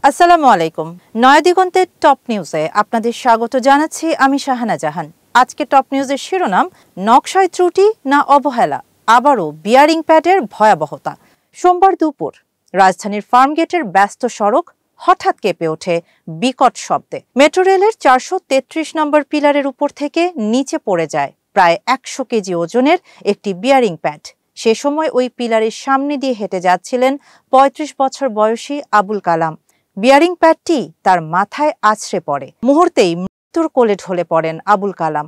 আসসালামু আলাইকুম। নয়াদিগন্তের টপ নিউজে আপনাদের স্বাগত জানাচ্ছি আমি শাহানা জাহান। আজকে টপ নিউজের শিরোনাম, নকশায় ত্রুটি না অবহেলা, আবারও বিয়ারিং প্যাডের ভয়াবহতা। সোমবার দুপুর রাজধানীর ফার্মগেটের ব্যস্ত সড়ক হঠাৎ কেঁপে ওঠে বিকট শব্দে। মেট্রো রেলের 433 নম্বর পিলারের উপর থেকে নিচে পড়ে যায় প্রায় 100 কেজি ওজনের একটি বিয়ারিং প্যাড। সে সময় ওই পিলারের সামনে দিয়ে হেঁটে যাচ্ছিলেন 35 বছর বয়সী আবুল কালাম। বিয়ারিং প্যাডটি তার মাথায় আছড়ে পড়ে। মুহূর্তেই মৃত্যুর কোলে ঢলে পড়েন আবুল কালাম।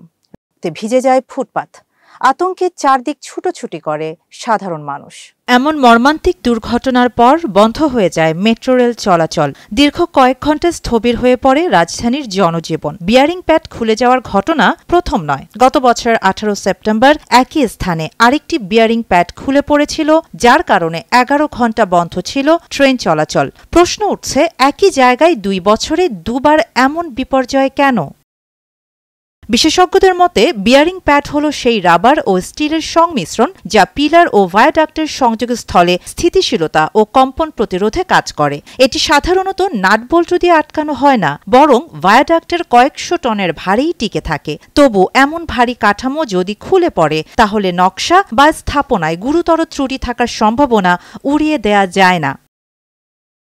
ভিজে যায় ফুটপাত। আতঙ্কে চারদিক ছুটোছুটি করে সাধারণ মানুষ। এমন মর্মান্তিক দুর্ঘটনার পর বন্ধ হয়ে যায় মেট্রো রেল চলাচল। দীর্ঘ কয়েক ঘণ্টা স্থবির হয়ে পড়ে রাজধানীর জনজীবন। বিয়ারিং প্যাড খুলে যাওয়ার ঘটনা প্রথম নয়। গত বছর 18 সেপ্টেম্বর একই স্থানে আরেকটি বিয়ারিং প্যাড খুলে পড়েছিল, যার কারণে 11 ঘণ্টা বন্ধ ছিল ট্রেন চলাচল। প্রশ্ন উঠছে, একই জায়গায় 2 বছরে দুবার এমন বিপর্যয় কেন? বিশেষজ্ঞদের মতে, বিয়ারিং প্যাড হল সেই রাবার ও স্টিলের সংমিশ্রণ যা পিলার ও ভায়াডাক্টের সংযোগস্থলে স্থিতিশীলতা ও কম্পন প্রতিরোধে কাজ করে। এটি সাধারণত নাটবল্টু দিয়ে আটকানো হয় না, বরং ভায়াডাক্টের কয়েকশো টনের ভারেই টিকে থাকে। তবু এমন ভারী কাঠামো যদি খুলে পড়ে, তাহলে নকশা বা স্থাপনায় গুরুতর ত্রুটি থাকার সম্ভাবনা উড়িয়ে দেয়া যায় না।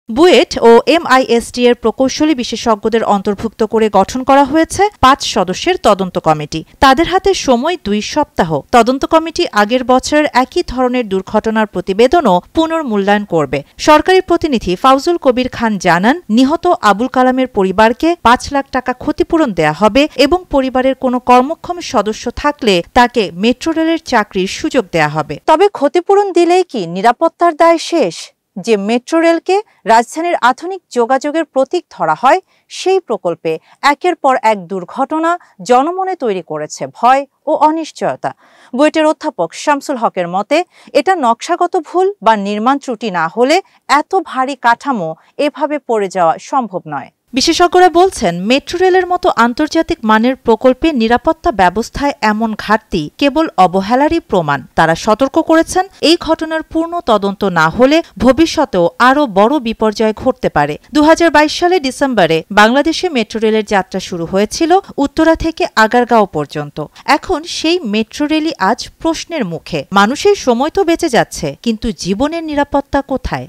বুয়েট ও এমআইএসটি এর প্রকৌশলী বিশেষজ্ঞদের অন্তর্ভুক্ত করে গঠন করা হয়েছে 5 সদস্যের তদন্ত কমিটি। তাদের হাতে সময় 2 সপ্তাহ। তদন্ত কমিটি আগের বছরের একই ধরনের দুর্ঘটনার প্রতিবেদনও পুনর্মূল্যায়ন করবে। সরকারি প্রতিনিধি ফাউজুল কবির খান জানান, নিহত আবুল কালামের পরিবারকে 5 লাখ টাকা ক্ষতিপূরণ দেয়া হবে এবং পরিবারের কোনো কর্মক্ষম সদস্য থাকলে তাকে মেট্রো রেলের চাকরির সুযোগ দেয়া হবে। তবে ক্ষতিপূরণ দিলেই কি নিরাপত্তার দায় শেষ? যে মেট্রো রেলকে রাজধানীর আধুনিক যোগাযোগের প্রতীক ধরা হয়, সেই প্রকল্পে একের পর এক দুর্ঘটনা জনমনে তৈরি করেছে ভয় ও অনিশ্চয়তা। বুয়েটের অধ্যাপক শামসুল হকের মতে, এটা নকশাগত ভুল বা নির্মাণ ত্রুটি না হলে এত ভারী কাঠামো এভাবে পড়ে যাওয়া সম্ভব নয়। বিশেষজ্ঞরা বলছেন, মেট্রো রেলের মতো আন্তর্জাতিক মানের প্রকল্পে নিরাপত্তা ব্যবস্থায় এমন ঘাটতি কেবল অবহেলারই প্রমাণ। তারা সতর্ক করেছেন, এই ঘটনার পূর্ণ তদন্ত না হলে ভবিষ্যতেও আরও বড় বিপর্যয় ঘটতে পারে। 2022 সালের ডিসেম্বরে বাংলাদেশে মেট্রো রেলের যাত্রা শুরু হয়েছিল উত্তরা থেকে আগারগাঁও পর্যন্ত। এখন সেই মেট্রো রেলই আজ প্রশ্নের মুখে। মানুষের সময় তো বেঁচে যাচ্ছে, কিন্তু জীবনের নিরাপত্তা কোথায়?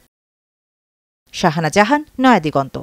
শাহানা জাহান, নয়াদিগন্ত।